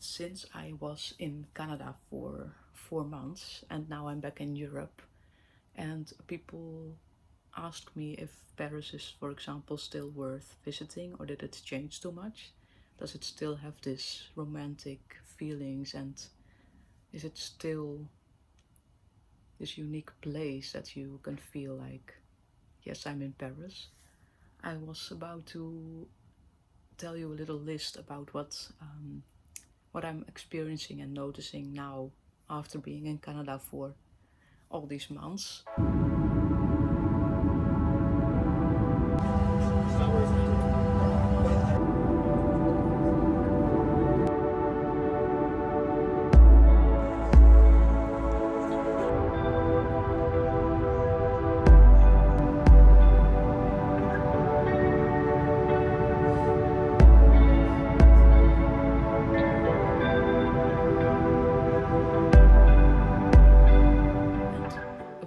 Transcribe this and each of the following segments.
since I was in Canada for 4 months and now I'm back in Europe, and people ask me if Paris is, for example, still worth visiting, or did it change too much? Does it still have this romantic feelings, and is it still this unique place that you can feel like, yes, I'm in Paris? I was about to tell you a little list about what I'm experiencing and noticing now after being in Canada for all these months.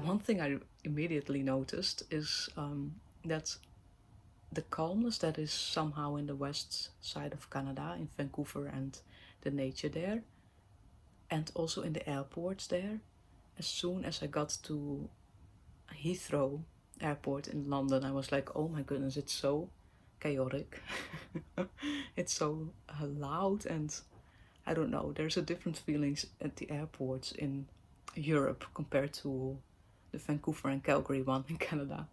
One thing I immediately noticed is that the calmness that is somehow in the west side of Canada, in Vancouver and the nature there, and also in the airports there, as soon as I got to Heathrow airport in London, I was like, oh my goodness, it's so chaotic. It's so loud, and I don't know, there's a different feelings at the airports in Europe compared to the Vancouver and Calgary one in Canada.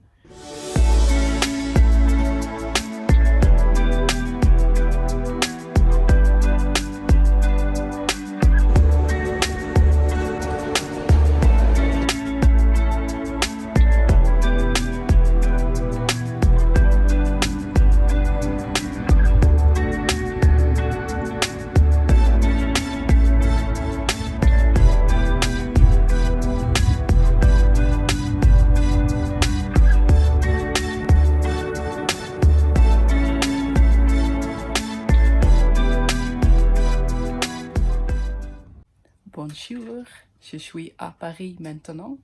Bonjour, je suis à Paris maintenant.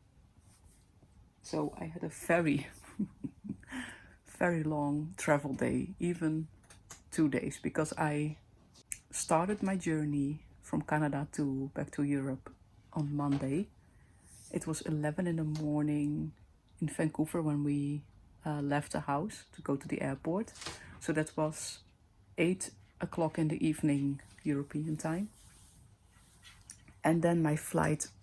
So I had a very, very long travel day, even 2 days, because I started my journey from Canada back to Europe on Monday. It was 11 in the morning in Vancouver when we left the house to go to the airport. So that was 8 o'clock in the evening European time. And then I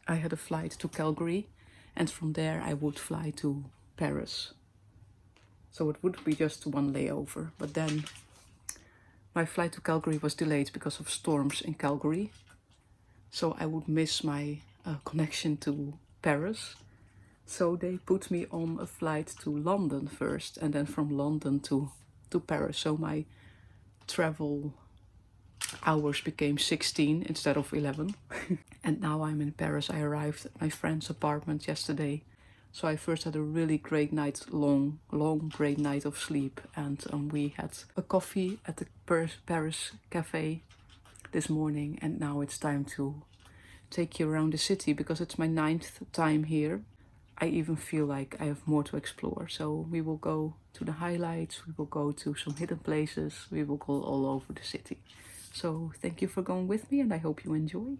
had a flight to Calgary, and from there I would fly to Paris. So it would be just one layover, but then my flight to Calgary was delayed because of storms in Calgary. So I would miss my connection to Paris. So they put me on a flight to London first, and then from London to Paris. So my travel hours became 16 instead of 11. And now I'm in Paris. I arrived at my friend's apartment yesterday. So I first had a really great night, long great night of sleep. And we had a coffee at the Paris cafe this morning. And now it's time to take you around the city, because it's my 9th time here. I even feel like I have more to explore. So we will go to the highlights, we will go to some hidden places, we will go all over the city. So thank you for going with me, and I hope you enjoy.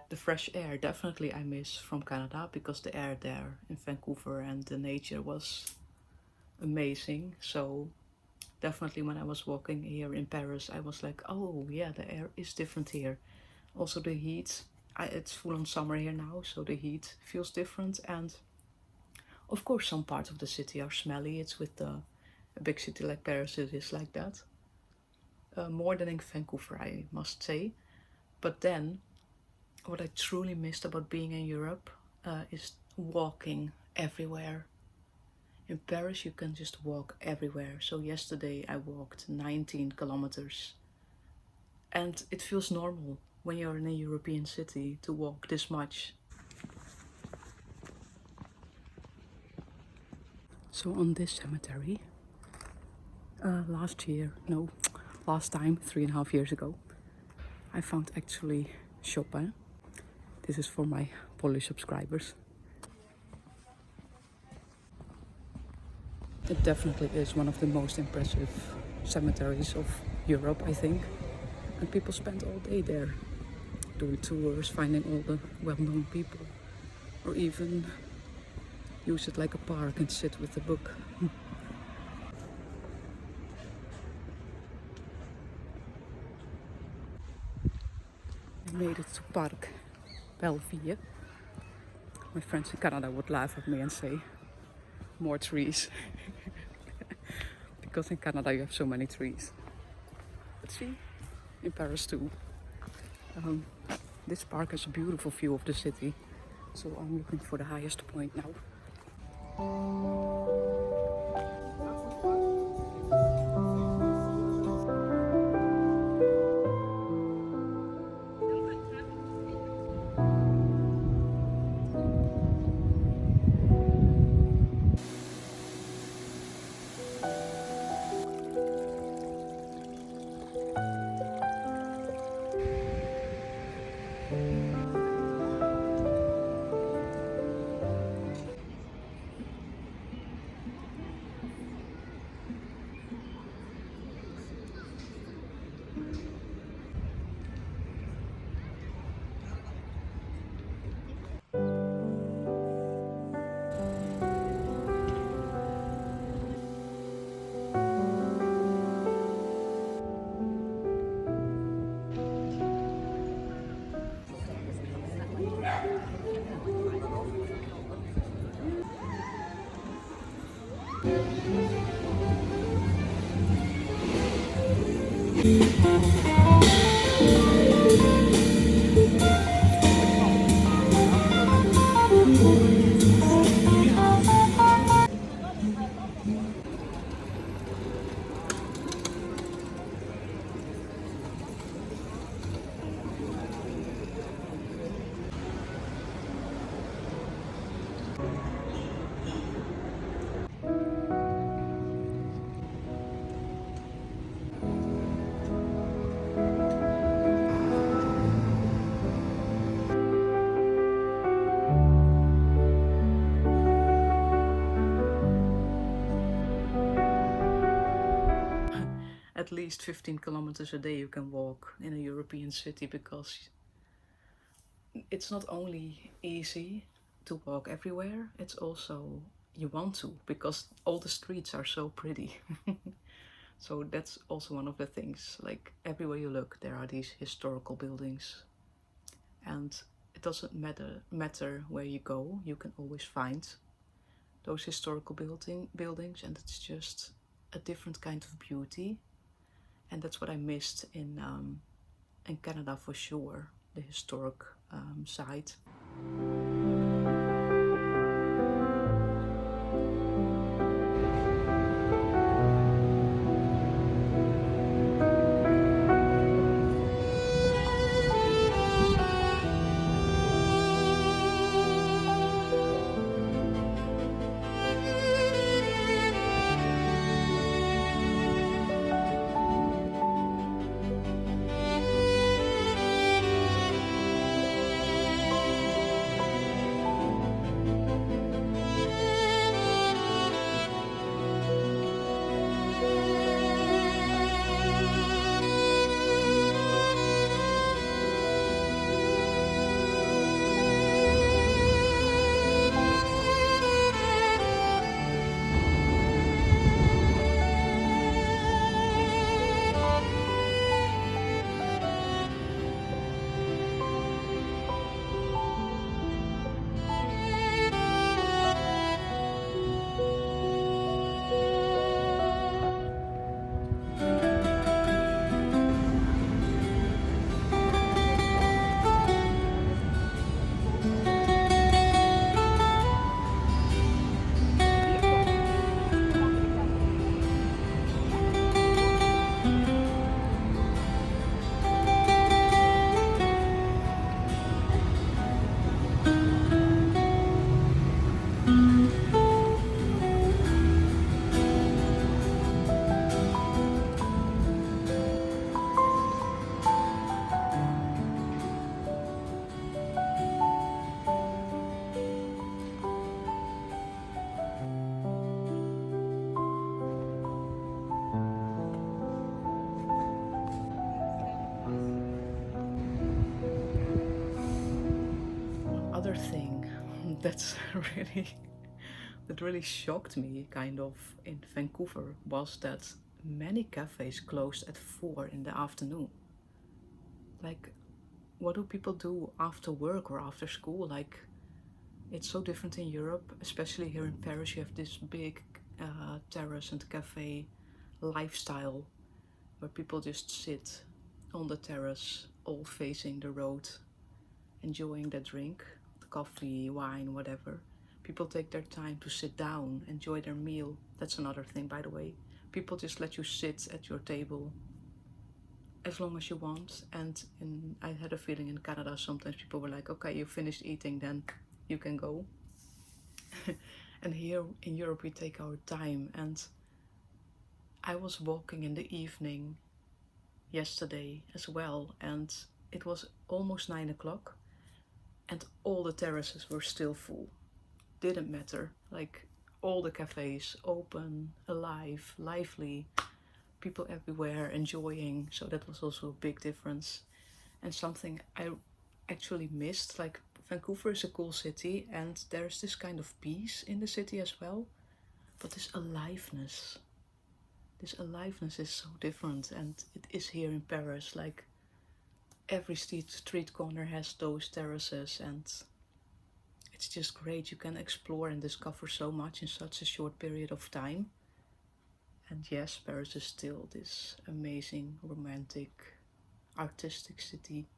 The fresh air, definitely I miss from Canada, because the air there in Vancouver and the nature was amazing. So definitely when I was walking here in Paris, I was like, oh yeah, the air is different here. Also the heat, it's full on summer here now, so the heat feels different. And of course some parts of the city are smelly. It's with a big city like Paris, it is like that. More than in Vancouver, I must say. But then what I truly missed about being in Europe is walking everywhere. In Paris you can just walk everywhere. So yesterday I walked 19 kilometers. And it feels normal when you're in a European city to walk this much. So on this cemetery, last time, 3.5 years ago, I found actually Chopin. This is for my Polish subscribers. It definitely is one of the most impressive cemeteries of Europe, I think. And people spend all day there doing tours, finding all the well-known people, or even use it like a park and sit with a book. I made it to Park Belleville. My friends in Canada would laugh at me and say, more trees. Because in Canada you have so many trees. But see, in Paris too. Um, this park has a beautiful view of the city. So I'm looking for the highest point now. At least 15 kilometers a day you can walk in a European city, because it's not only easy to walk everywhere, it's also you want to, because all the streets are so pretty. So that's also one of the things, like everywhere you look there are these historical buildings, and it doesn't matter where you go, you can always find those historical buildings, and it's just a different kind of beauty. And that's what I missed in Canada for sure, the historic side. that's really, that really shocked me kind of in Vancouver was that many cafes closed at 4 in the afternoon. Like, what do people do after work or after school? Like, it's so different in Europe, especially here in Paris. You have this big terrace and cafe lifestyle where people just sit on the terrace, all facing the road, enjoying their drink, the coffee, wine, whatever. People take their time to sit down, enjoy their meal. That's another thing, by the way. People just let you sit at your table as long as you want. And I had a feeling in Canada, sometimes people were like, okay, you finished eating, then you can go. And here in Europe, we take our time. And I was walking in the evening yesterday as well, and it was almost 9 o'clock, and all the terraces were still full. Didn't matter. Like, all the cafes open, alive, lively, people everywhere enjoying. So that was also a big difference. And something I actually missed, like, Vancouver is a cool city and there's this kind of peace in the city as well. But this aliveness is so different, and it is here in Paris. Like, every street corner has those terraces, and it's just great. You can explore and discover so much in such a short period of time. And yes, Paris is still this amazing, romantic, artistic city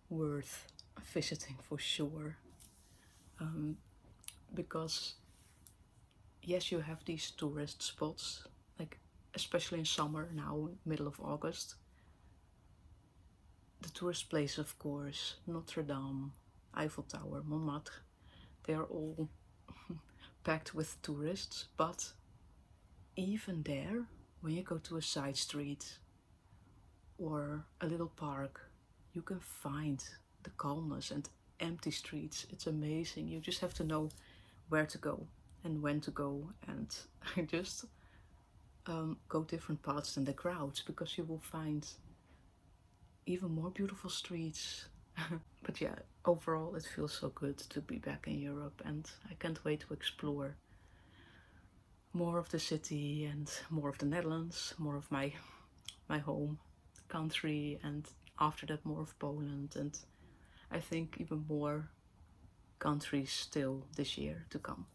worth visiting for sure. Because yes, you have these tourist spots, like especially in summer now, middle of August. The tourist place, of course, Notre Dame, Eiffel Tower, Montmartre, they are all packed with tourists. But even there, when you go to a side street or a little park, you can find the calmness and empty streets. It's amazing. You just have to know where to go and when to go, and just go different paths than the crowds, because you will find even more beautiful streets. But yeah, overall it feels so good to be back in Europe, and I can't wait to explore more of the city and more of the Netherlands, more of my home country, and after that more of Poland, and I think even more countries still this year to come.